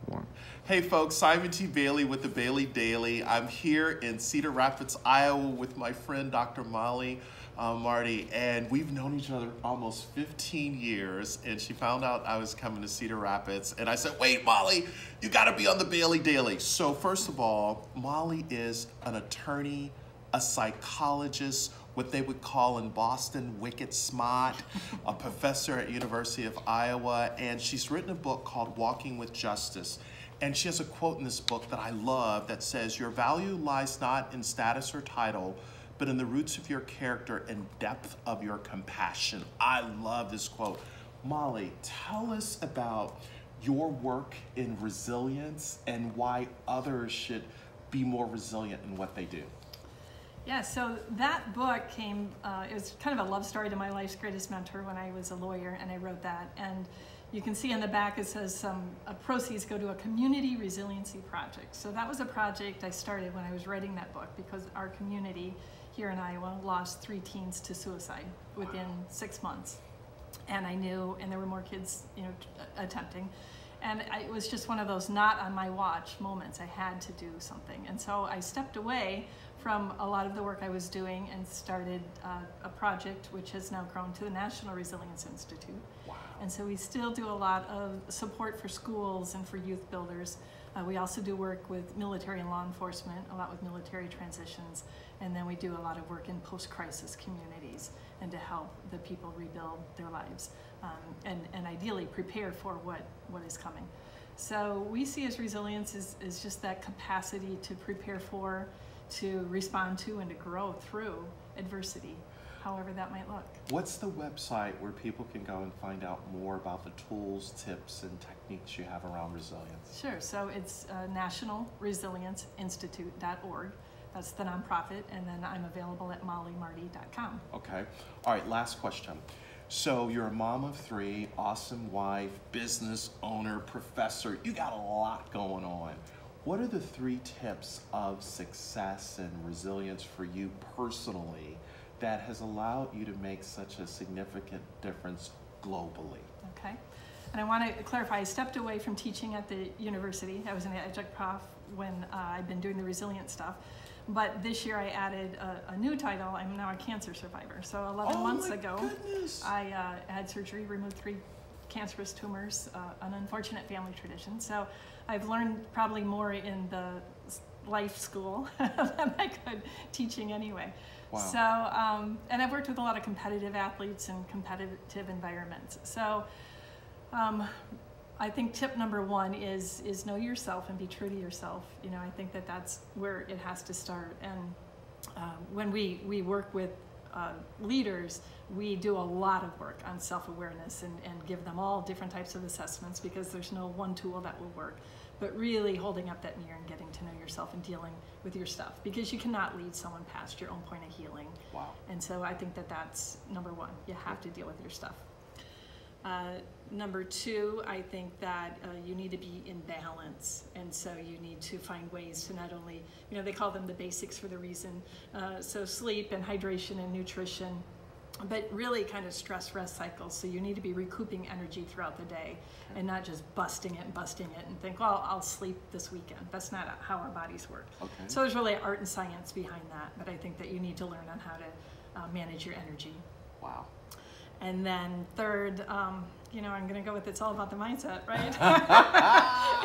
One. Hey folks, Simon T. Bailey with the Bailey Daily. I'm here in Cedar Rapids, Iowa with my friend Dr. Molly Marty, and we've known each other almost 15 years, and she found out I was coming to Cedar Rapids, and I said, wait, Molly, you gotta be on the Bailey Daily. So first of all, Molly is an attorney, a psychologist, what they would call in Boston, wicked smart, a professor at University of Iowa, and she's written a book called Walking with Justice. And she has a quote in this book that I love that says, your value lies not in status or title, but in the roots of your character and depth of your compassion. I love this quote. Molly, tell us about your work in resilience and why others should be more resilient in what they do. Yeah, so that book came, it was kind of a love story to my life's greatest mentor when I was a lawyer, and I wrote that. And you can see on the back it says some proceeds go to a community resiliency project. So that was a project I started when I was writing that book because our community here in Iowa lost 3 teens to suicide within 6 months. And I knew, and there were more kids, attempting. And it was just one of those not on my watch moments. I had to do something. And so I stepped away from a lot of the work I was doing and started a project which has now grown to the National Resilience Institute. Wow. And so we still do a lot of support for schools and for youth builders. We also do work with military and law enforcement, a lot with military transitions, and then we do a lot of work in post-crisis communities and to help the people rebuild their lives and ideally prepare for what is coming. So we see as resilience is just that capacity to prepare for, to respond to, and to grow through adversity, however that might look. What's the website where people can go and find out more about the tools, tips, and techniques you have around resilience? Sure, so it's nationalresilienceinstitute.org. That's the nonprofit, and then I'm available at mollymarty.com. Okay. All right, last question. So you're a mom of 3, awesome wife, business owner, professor. You got a lot going on. What are the 3 tips of success and resilience for you personally that has allowed you to make such a significant difference globally? Okay. And I want to clarify, I stepped away from teaching at the university. I was an adjunct prof when I'd been doing the resilience stuff. But this year I added a new title. I'm now a cancer survivor. So 11 months ago, I had surgery, removed 3 cancerous tumors, an unfortunate family tradition. So I've learned probably more in the life school than I could teaching anyway. Wow. So, and I've worked with a lot of competitive athletes and competitive environments. So I think tip number 1 is know yourself and be true to yourself. I think that's where it has to start. And when we work with leaders, we do a lot of work on self-awareness and give them all different types of assessments because there's no one tool that will work. But really holding up that mirror and getting to know yourself and dealing with your stuff, because you cannot lead someone past your own point of healing. Wow. And so I think that's number 1. You have to deal with your stuff. Number 2, I think that you need to be in balance, and so you need to find ways to not only, they call them the basics for the reason, so sleep and hydration and nutrition, but really kind of stress rest cycles. So you need to be recouping energy throughout the day and not just busting it and think, well, I'll sleep this weekend. That's not how our bodies work. Okay. So there's really art and science behind that, but I think that you need to learn on how to manage your energy. Wow. And then third, I'm going to go with it's all about the mindset, right?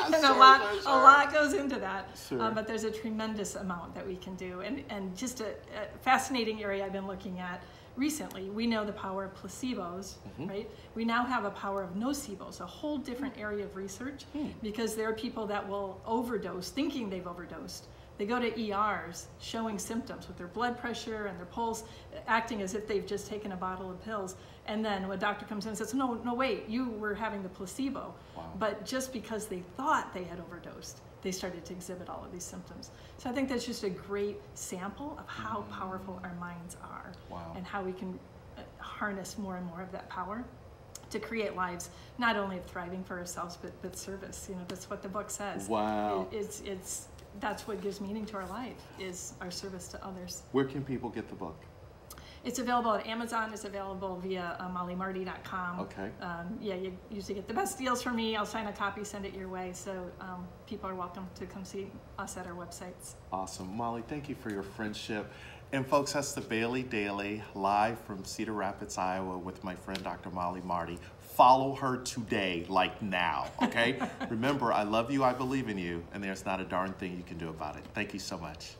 And Sure. a lot goes into that. Sure. But there's a tremendous amount that we can do. And just a fascinating area I've been looking at recently, we know the power of placebos, right? We now have a power of nocebos, a whole different area of research, because there are people that will overdose, thinking they've overdosed. They go to ERs showing symptoms with their blood pressure and their pulse, acting as if they've just taken a bottle of pills. And then when a doctor comes in and says, no, wait, you were having the placebo. Wow. But just because they thought they had overdosed, they started to exhibit all of these symptoms. So I think that's just a great sample of how powerful our minds are. Wow. And how we can harness more and more of that power to create lives not only of thriving for ourselves, but service. That's what the book says. Wow. That's what gives meaning to our life, is our service to others. Where can people get the book? It's available at Amazon. It's available via mollymarty.com. Okay. Yeah, you usually get the best deals from me. I'll sign a copy, send it your way. So people are welcome to come see us at our websites. Awesome. Molly, thank you for your friendship. And folks, that's the Bailey Daily, live from Cedar Rapids, Iowa, with my friend Dr. Molly Marty. Follow her today, like now, okay? Remember, I love you, I believe in you, and there's not a darn thing you can do about it. Thank you so much.